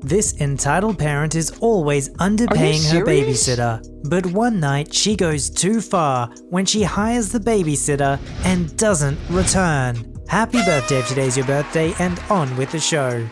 This entitled parent is always underpaying her babysitter, but one night she goes too far when she hires the babysitter and doesn't return. Happy birthday if today's your birthday, and on with the show.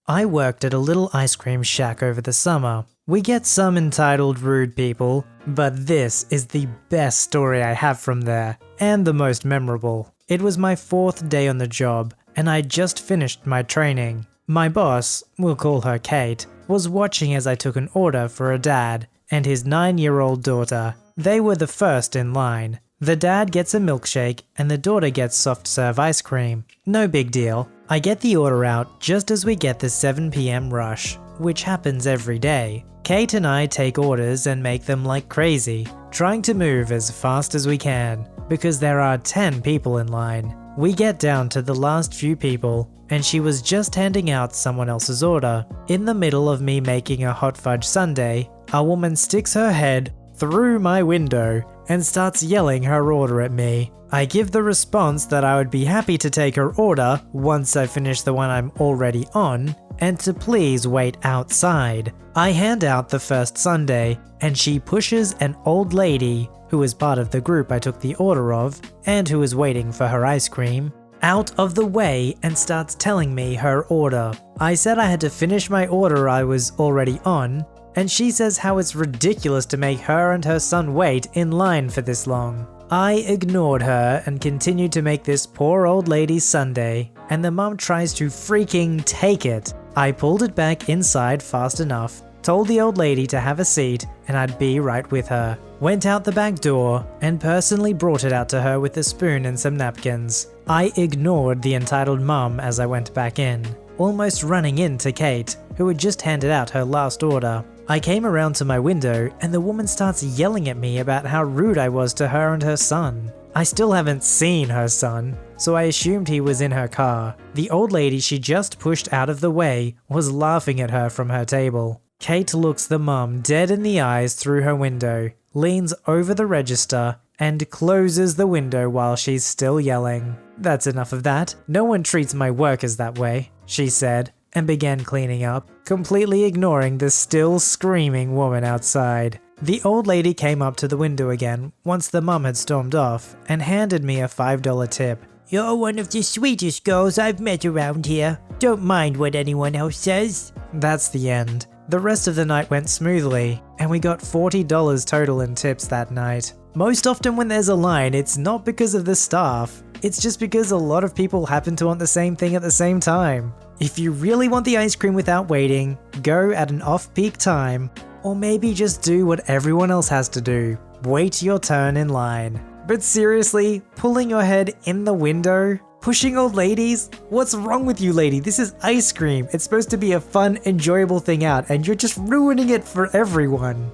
I worked at a little ice cream shack over the summer. We get some entitled rude people, but this is the best story I have from there, and the most memorable. It was my 4th day on the job, and I just finished my training. My boss, we'll call her Kate, was watching as I took an order for a dad and his 9-year-old daughter. They were the first in line. The dad gets a milkshake and the daughter gets soft serve ice cream. No big deal. I get the order out just as we get the 7 PM rush, which happens every day. Kate and I take orders and make them like crazy, trying to move as fast as we can, because there are 10 people in line. We get down to the last few people, and she was just handing out someone else's order. In the middle of me making a hot fudge sundae, a woman sticks her head through my window and starts yelling her order at me. I give the response that I would be happy to take her order once I finish the one I'm already on, and to please wait outside. I hand out the first sundae, and she pushes an old lady, who is part of the group I took the order of, and who is waiting for her ice cream, out of the way and starts telling me her order. I said I had to finish my order I was already on, and she says how it's ridiculous to make her and her son wait in line for this long. I ignored her and continued to make this poor old lady's sundae, and the mum tries to freaking take it. I pulled it back inside fast enough, told the old lady to have a seat and I'd be right with her. Went out the back door and personally brought it out to her with a spoon and some napkins. I ignored the entitled mum as I went back in, almost running into Kate, who had just handed out her last order. I came around to my window and the woman starts yelling at me about how rude I was to her and her son. I still haven't seen her son, so I assumed he was in her car. The old lady she just pushed out of the way was laughing at her from her table. Kate looks the mum dead in the eyes through her window, leans over the register, and closes the window while she's still yelling. "That's enough of that. No one treats my workers that way," she said, and began cleaning up, completely ignoring the still screaming woman outside. The old lady came up to the window again once the mum had stormed off and handed me a $5 tip. "You're one of the sweetest girls I've met around here. Don't mind what anyone else says." That's the end. The rest of the night went smoothly, and we got $40 total in tips that night. Most often when there's a line, it's not because of the staff. It's just because a lot of people happen to want the same thing at the same time. If you really want the ice cream without waiting, go at an off-peak time, or maybe just do what everyone else has to do. Wait your turn in line. But seriously, pulling your head in the window? Pushing old ladies? What's wrong with you, lady? This is ice cream. It's supposed to be a fun, enjoyable thing out, and you're just ruining it for everyone.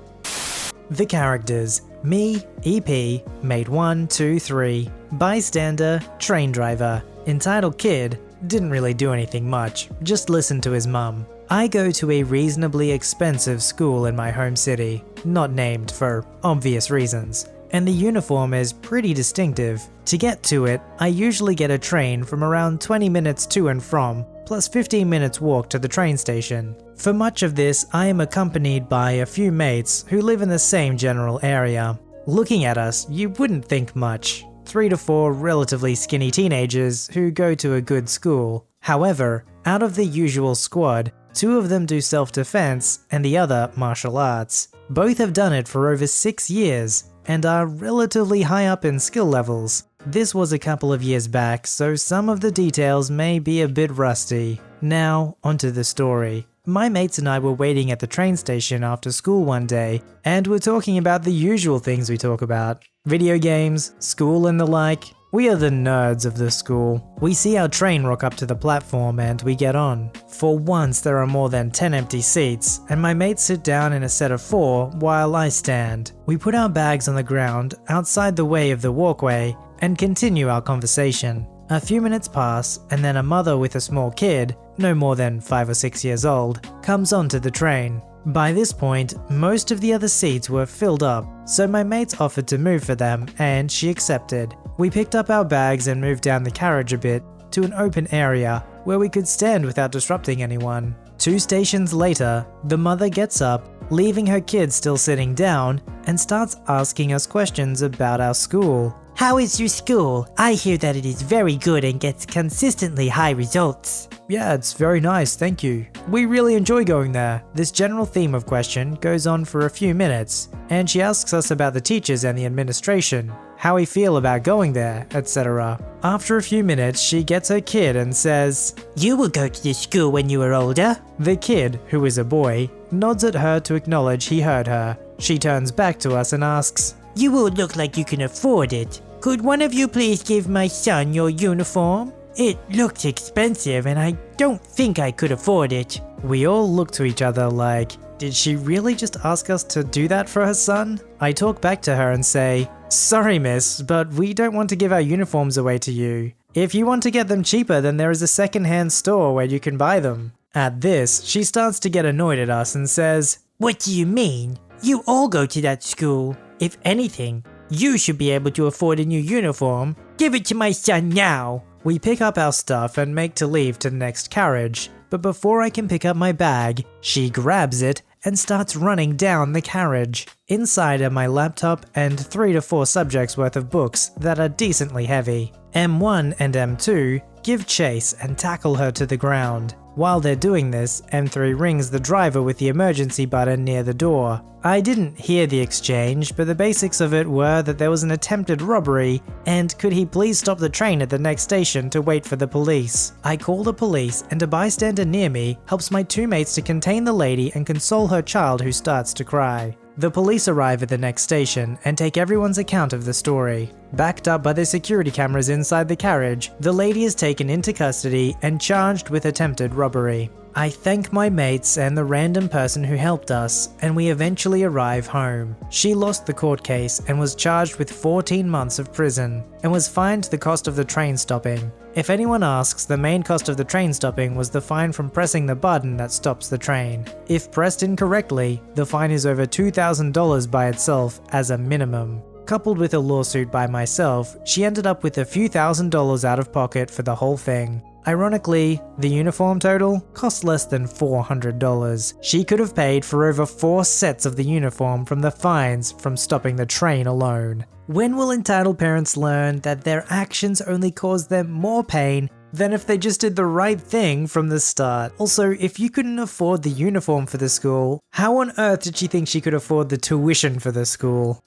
The characters: me, EP, mate 1, 2, 3, bystander, train driver, entitled kid, didn't really do anything much, just listened to his mum. I go to a reasonably expensive school in my home city, not named for obvious reasons, and the uniform is pretty distinctive. To get to it, I usually get a train from around 20 minutes to and from, plus 15 minutes walk to the train station. For much of this, I am accompanied by a few mates who live in the same general area. Looking at us, you wouldn't think much. 3 to 4 relatively skinny teenagers who go to a good school. However, out of the usual squad, 2 of them do self-defense and the other martial arts. Both have done it for over 6 years and are relatively high up in skill levels. This was a couple of years back, so some of the details may be a bit rusty. Now, onto the story. My mates and I were waiting at the train station after school one day, and we're talking about the usual things we talk about. Video games, school and the like. We are the nerds of the school. We see our train rock up to the platform and we get on. For once there are more than 10 empty seats, and my mates sit down in a set of 4 while I stand. We put our bags on the ground outside the way of the walkway and continue our conversation. A few minutes pass, and then a mother with a small kid, no more than 5 or 6 years old, comes onto the train. By this point, most of the other seats were filled up, so my mates offered to move for them, and she accepted. We picked up our bags and moved down the carriage a bit to an open area where we could stand without disrupting anyone. 2 stations later, the mother gets up, leaving her kids still sitting down, and starts asking us questions about our school. How is your school? I hear that it is very good and gets consistently high results. Yeah, it's very nice, thank you. We really enjoy going there. This general theme of question goes on for a few minutes, and she asks us about the teachers and the administration, how we feel about going there, etc. After a few minutes, she gets her kid and says, "You will go to the school when you are older." The kid, who is a boy, nods at her to acknowledge he heard her. She turns back to us and asks, "You all look like you can afford it. Could one of you please give my son your uniform? It looks expensive and I don't think I could afford it." We all look to each other like, did she really just ask us to do that for her son? I talk back to her and say, "Sorry miss, but we don't want to give our uniforms away to you. If you want to get them cheaper, then there is a second-hand store where you can buy them." At this, she starts to get annoyed at us and says, "What do you mean? You all go to that school. If anything, you should be able to afford a new uniform. Give it to my son now." We pick up our stuff and make to leave to the next carriage, but before I can pick up my bag, she grabs it and starts running down the carriage. Inside are my laptop and 3 to 4 subjects worth of books that are decently heavy. M1 and M2 give chase and tackle her to the ground. While they're doing this, M3 rings the driver with the emergency button near the door. I didn't hear the exchange, but the basics of it were that there was an attempted robbery, and could he please stop the train at the next station to wait for the police. I call the police, and a bystander near me helps my 2 mates to contain the lady and console her child who starts to cry. The police arrive at the next station and take everyone's account of the story. Backed up by the security cameras inside the carriage, the lady is taken into custody and charged with attempted robbery. I thank my mates and the random person who helped us, and we eventually arrive home. She lost the court case and was charged with 14 months of prison, and was fined the cost of the train stopping. If anyone asks, the main cost of the train stopping was the fine from pressing the button that stops the train. If pressed incorrectly, the fine is over $2,000 by itself as a minimum. Coupled with a lawsuit by myself, she ended up with a few $1,000s out of pocket for the whole thing. Ironically, the uniform total cost less than $400. She could have paid for over 4 sets of the uniform from the fines from stopping the train alone. When will entitled parents learn that their actions only cause them more pain than if they just did the right thing from the start? Also, if you couldn't afford the uniform for the school, how on earth did she think she could afford the tuition for the school?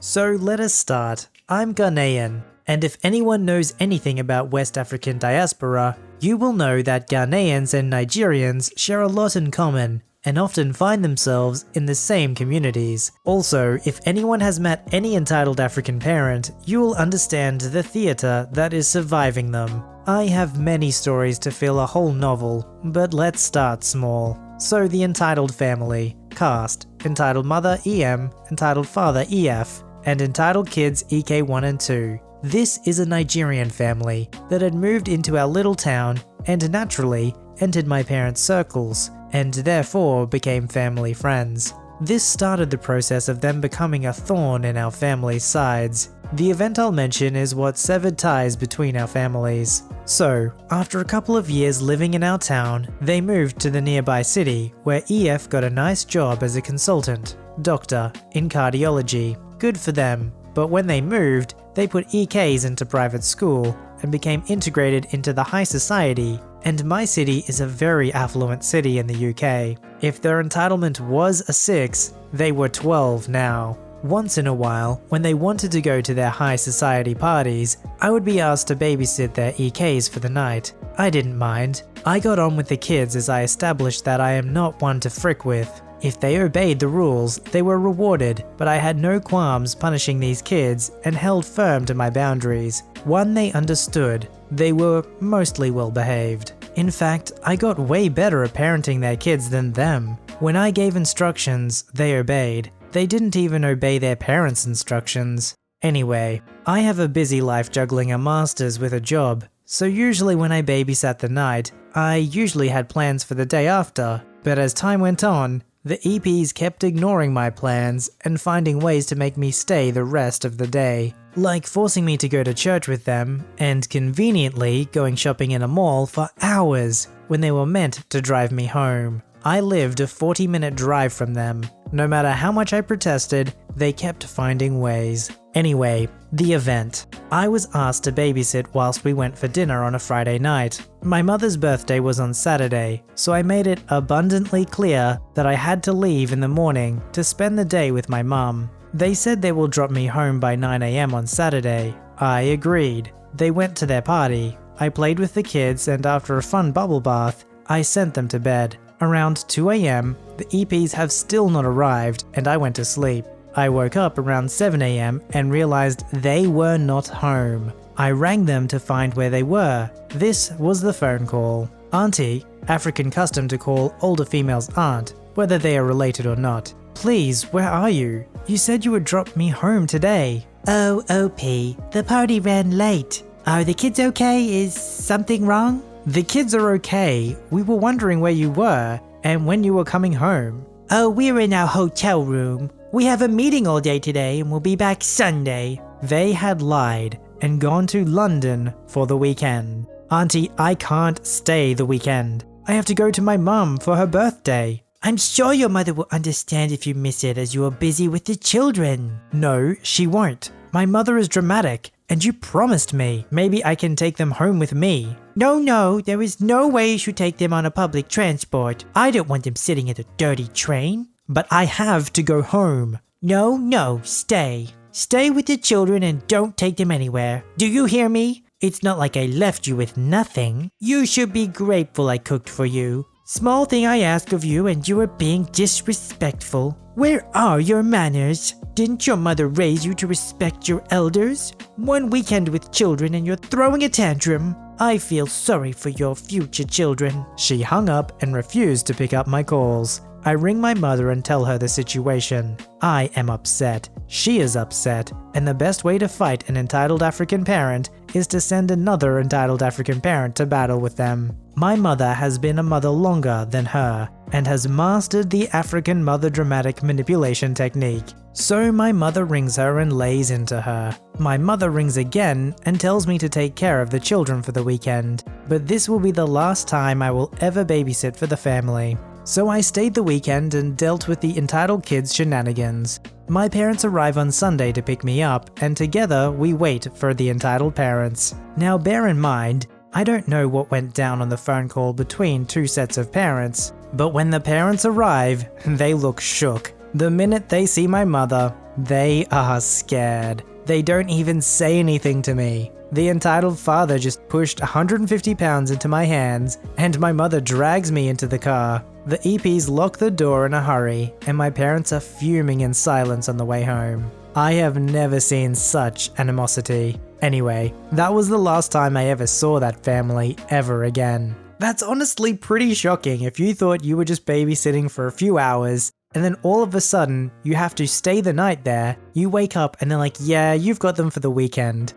So let us start. I'm Ghanaian, and if anyone knows anything about West African diaspora, you will know that Ghanaians and Nigerians share a lot in common, and often find themselves in the same communities. Also, if anyone has met any entitled African parent, you will understand the theatre that is surviving them. I have many stories to fill a whole novel, but let's start small. So the entitled family. Cast: entitled mother EM, entitled father EF, and entitled kids EK1 and 2. This is a Nigerian family that had moved into our little town and naturally entered my parents' circles, and therefore became family friends. This started the process of them becoming a thorn in our family's sides. The event I'll mention is what severed ties between our families. So, after a couple of years living in our town, they moved to the nearby city where EF got a nice job as a consultant, doctor, in cardiology. Good for them, but when they moved, they put EKs into private school and became integrated into the high society, and my city is a very affluent city in the UK. If their entitlement was a 6, they were 12 now. Once in a while, when they wanted to go to their high society parties, I would be asked to babysit their EKs for the night. I didn't mind. I got on with the kids as I established that I am not one to frick with. If they obeyed the rules, they were rewarded, but I had no qualms punishing these kids and held firm to my boundaries. One they understood. They were mostly well behaved. In fact, I got way better at parenting their kids than them. When I gave instructions, they obeyed. They didn't even obey their parents' instructions. Anyway, I have a busy life juggling a master's with a job, so usually when I babysat the night, I usually had plans for the day after, but as time went on, the EPs kept ignoring my plans and finding ways to make me stay the rest of the day, like forcing me to go to church with them and conveniently going shopping in a mall for hours, when they were meant to drive me home. I lived a 40-minute drive from them. No matter how much I protested, they kept finding ways. Anyway, the event. I was asked to babysit whilst we went for dinner on a Friday night. My mother's birthday was on Saturday, so I made it abundantly clear that I had to leave in the morning to spend the day with my mum. They said they will drop me home by 9 AM on Saturday. I agreed. They went to their party. I played with the kids, and after a fun bubble bath, I sent them to bed. Around 2 AM, the EPs have still not arrived, and I went to sleep. I woke up around 7 AM and realized they were not home. I rang them to find where they were. This was the phone call. Auntie, African custom to call older females aunt, whether they are related or not. Please, where are you? You said you would drop me home today. Oh, OP, the party ran late. Are the kids okay? Is something wrong? The kids are okay. We were wondering where you were and when you were coming home. Oh, we're in our hotel room. We have a meeting all day today and we'll be back Sunday. They had lied and gone to London for the weekend. Auntie, I can't stay the weekend. I have to go to my mum for her birthday. I'm sure your mother will understand if you miss it as you are busy with the children. No, she won't. My mother is dramatic, and you promised me maybe I can take them home with me. No, there is no way you should take them on a public transport. I don't want them sitting in a dirty train. But I have to go home. No, stay. Stay with the children and don't take them anywhere. Do you hear me? It's not like I left you with nothing. You should be grateful I cooked for you. Small thing I ask of you and you are being disrespectful. Where are your manners? Didn't your mother raise you to respect your elders? One weekend with children and you're throwing a tantrum. I feel sorry for your future children. She hung up and refused to pick up my calls. I ring my mother and tell her the situation. I am upset. She is upset. And the best way to fight an entitled African parent is to send another entitled African parent to battle with them. My mother has been a mother longer than her and has mastered the African mother dramatic manipulation technique. So my mother rings her and lays into her. My mother rings again and tells me to take care of the children for the weekend. But this will be the last time I will ever babysit for the family. So I stayed the weekend and dealt with the entitled kids' shenanigans. My parents arrive on Sunday to pick me up, and together we wait for the entitled parents. Now bear in mind, I don't know what went down on the phone call between two sets of parents, but when the parents arrive, they look shook. The minute they see my mother, they are scared. They don't even say anything to me. The entitled father just pushed 150 pounds into my hands, and my mother drags me into the car. The EPs lock the door in a hurry, and my parents are fuming in silence on the way home. I have never seen such animosity. Anyway, that was the last time I ever saw that family ever again. That's honestly pretty shocking if you thought you were just babysitting for a few hours, and then all of a sudden, you have to stay the night there, you wake up and they're like, yeah, you've got them for the weekend.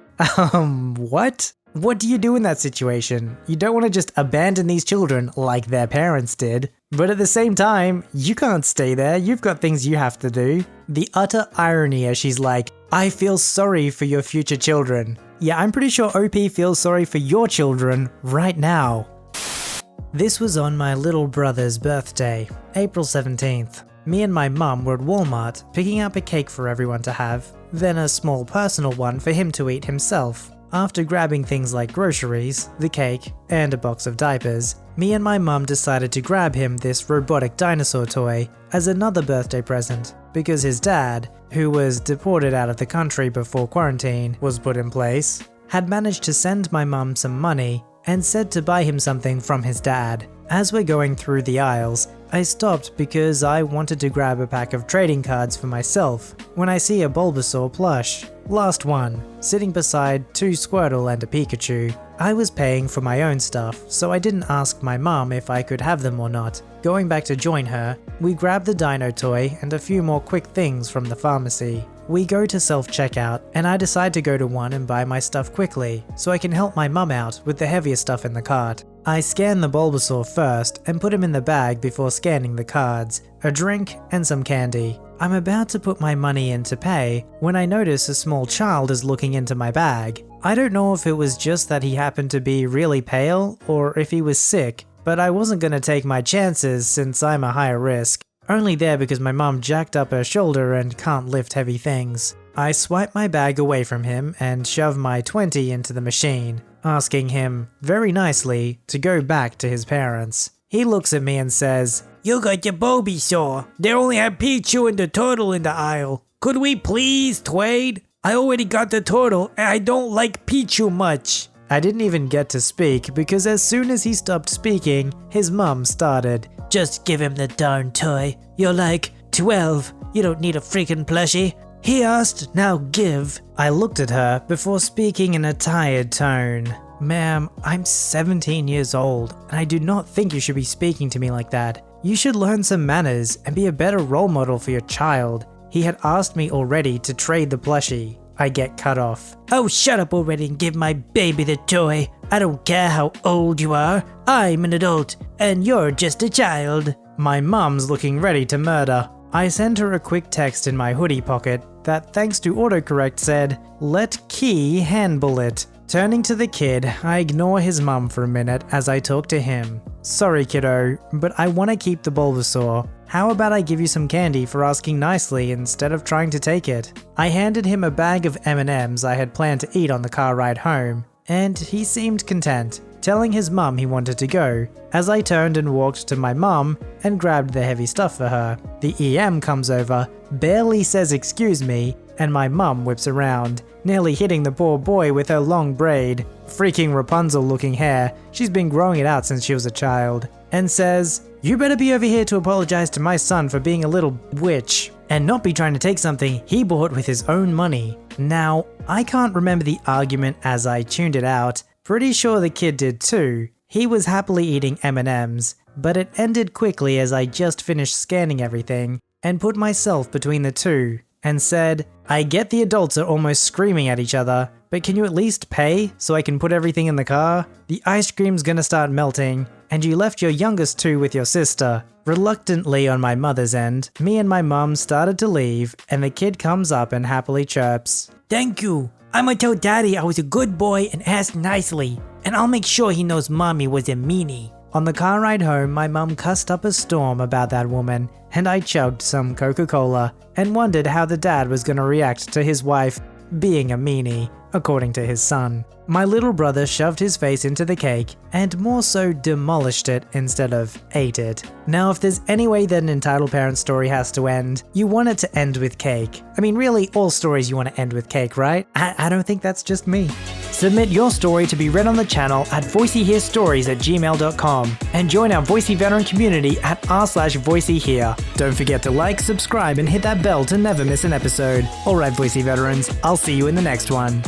What? What do you do in that situation? You don't want to just abandon these children like their parents did. But at the same time, you can't stay there, you've got things you have to do. The utter irony as she's like, I feel sorry for your future children. Yeah, I'm pretty sure OP feels sorry for your children right now. This was on my little brother's birthday, April 17th. Me and my mum were at Walmart picking up a cake for everyone to have, then a small personal one for him to eat himself. After grabbing things like groceries, the cake, and a box of diapers, me and my mum decided to grab him this robotic dinosaur toy as another birthday present, because his dad, who was deported out of the country before quarantine was put in place, had managed to send my mum some money and said to buy him something from his dad. As we're going through the aisles, I stopped because I wanted to grab a pack of trading cards for myself when I see a Bulbasaur plush. Last one, sitting beside two Squirtle and a Pikachu. I was paying for my own stuff, so I didn't ask my mum if I could have them or not. Going back to join her, we grab the dino toy and a few more quick things from the pharmacy. We go to self-checkout, and I decide to go to one and buy my stuff quickly, so I can help my mum out with the heavier stuff in the cart. I scan the Bulbasaur first and put him in the bag before scanning the cards, a drink and some candy. I'm about to put my money in to pay when I notice a small child is looking into my bag. I don't know if it was just that he happened to be really pale or if he was sick, but I wasn't gonna take my chances since I'm a higher risk. Only there because my mom jacked up her shoulder and can't lift heavy things. I swiped my bag away from him and shoved my 20 into the machine, asking him, very nicely, to go back to his parents. He looks at me and says, "You got your Bulbasaur. They only have Pichu and the turtle in the aisle. Could we please trade? I already got the turtle and I don't like Pichu much." I didn't even get to speak because as soon as he stopped speaking, his mum started. "Just give him the darn toy. You're like 12. You don't need a freaking plushie. He asked, now give." I looked at her before speaking in a tired tone. "Ma'am, I'm 17 years old and I do not think you should be speaking to me like that. You should learn some manners and be a better role model for your child." He had asked me already to trade the plushie. I get cut off. "Oh, shut up already and give my baby the toy. I don't care how old you are. I'm an adult and you're just a child." My mum's looking ready to murder. I sent her a quick text in my hoodie pocket that, thanks to autocorrect, said, "Let Key handle it." Turning to the kid, I ignore his mum for a minute as I talk to him. "Sorry kiddo, but I want to keep the Bulbasaur. How about I give you some candy for asking nicely instead of trying to take it?" I handed him a bag of M&Ms I had planned to eat on the car ride home, and he seemed content, telling his mum he wanted to go, as I turned and walked to my mum and grabbed the heavy stuff for her. The EM comes over, barely says excuse me, and my mum whips around, nearly hitting the poor boy with her long braid, freaking Rapunzel looking hair, she's been growing it out since she was a child, and says, "You better be over here to apologize to my son for being a little witch, and not be trying to take something he bought with his own money." Now, I can't remember the argument as I tuned it out, pretty sure the kid did too. He was happily eating M&Ms, but it ended quickly as I just finished scanning everything and put myself between the two and said, "I get the adults are almost screaming at each other, but can you at least pay so I can put everything in the car? The ice cream's gonna start melting, and you left your youngest two with your sister." Reluctantly on my mother's end, me and my mum started to leave, and the kid comes up and happily chirps, "Thank you. I'ma tell daddy I was a good boy and asked nicely, and I'll make sure he knows mommy was a meanie." On the car ride home, my mum cussed up a storm about that woman, and I chugged some Coca-Cola and wondered how the dad was gonna react to his wife being a meanie, according to his son. My little brother shoved his face into the cake and more so demolished it instead of ate it. Now, if there's any way that an entitled parent story has to end, you want it to end with cake. I mean, really, all stories you want to end with cake, right? I don't think that's just me. Submit your story to be read on the channel at voiceyherestories@gmail.com and join our Voicey veteran community at r/VoiceyHere. Don't forget to like, subscribe, and hit that bell to never miss an episode. Alright, Voicey veterans, I'll see you in the next one.